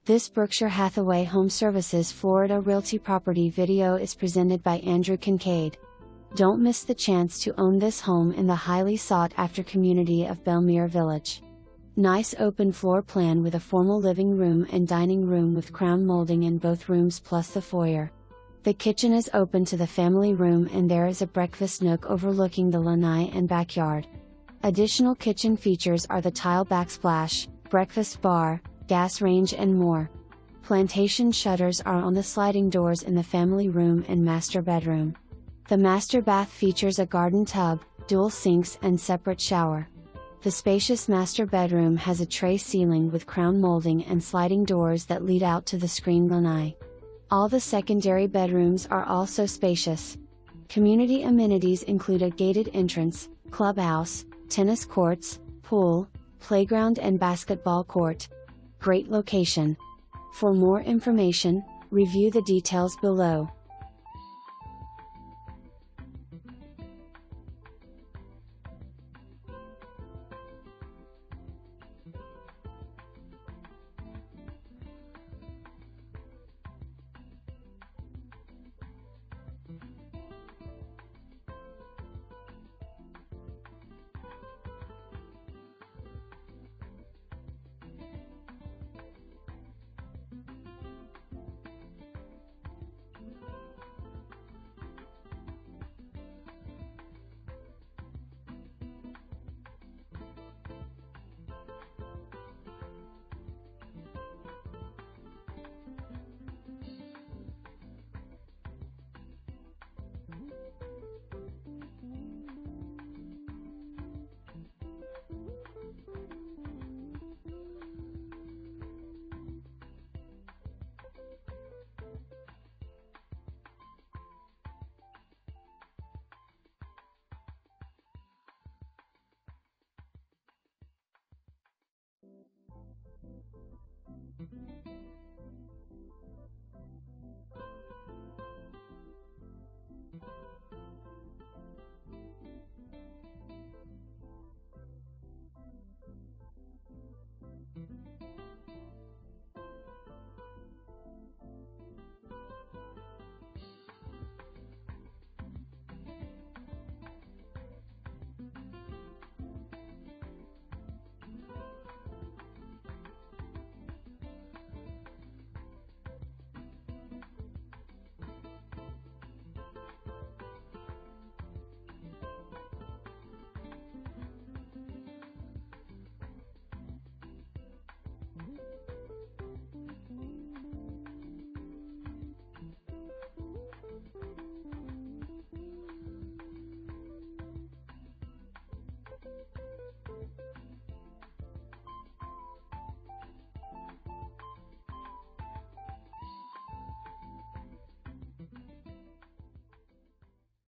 This Berkshire Hathaway HomeServices Florida Realty property video is presented by Andrew Kincaid. Don't miss the chance to own this home in the highly sought-after community of Belmere Village. Nice open floor plan with a formal living room and dining room with crown molding in both rooms plus the foyer. The kitchen is open to the family room and there is a breakfast nook overlooking the lanai and backyard. Additional kitchen features are the tile backsplash, breakfast bar, gas range and more. Plantation shutters are on the sliding doors in the family room and master bedroom. The master bath features a garden tub, dual sinks and separate shower. The spacious master bedroom has a tray ceiling with crown molding and sliding doors that lead out to the screened lanai. All the secondary bedrooms are also spacious. Community amenities include a gated entrance, clubhouse, tennis courts, pool, playground and basketball court. Great location. For more information, review the details below.